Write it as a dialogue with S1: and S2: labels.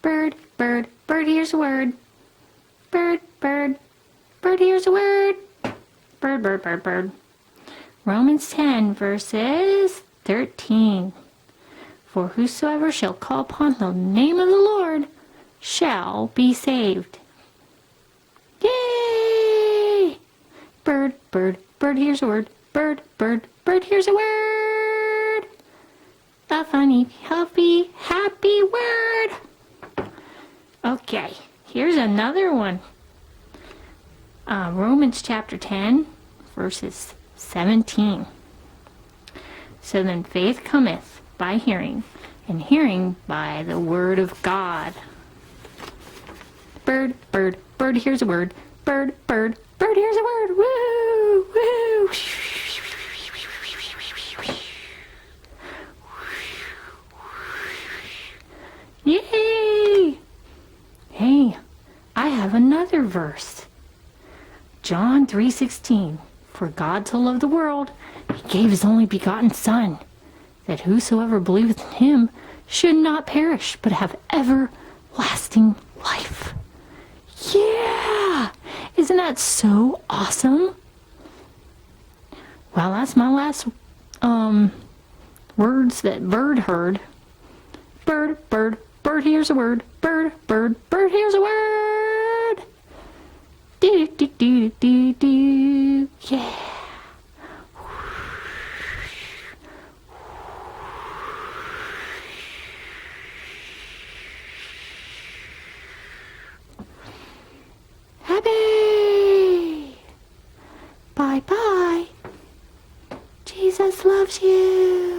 S1: Bird, bird, bird, here's a word. Bird, bird, bird, here's a word. Bird, bird, bird, bird. Romans 10, verses 13. For whosoever shall call upon the name of the Lord shall be saved. Yay! Bird, bird, bird, here's a word. Bird, bird, bird, here's a word. A funny, healthy, happy word. Okay, here's another one. Romans chapter 10, verses 17. So then faith cometh by hearing, and hearing by the word of God. Bird, bird, bird, here's a word. Bird, bird, bird, here's a word. Woo, woo. Yay! Hey, I have another verse. John 3:16. For God so loved the world, he gave his only begotten Son, that whosoever believeth in him should not perish, but have everlasting life. Yeah! Isn't that so awesome? Well, that's my last words that Bird heard. Bird, bird, bird, here's a word. Bird, bird, bird, here's a word. Do, do, do, do, do. Yeah. Happy. Bye-bye. Jesus loves you.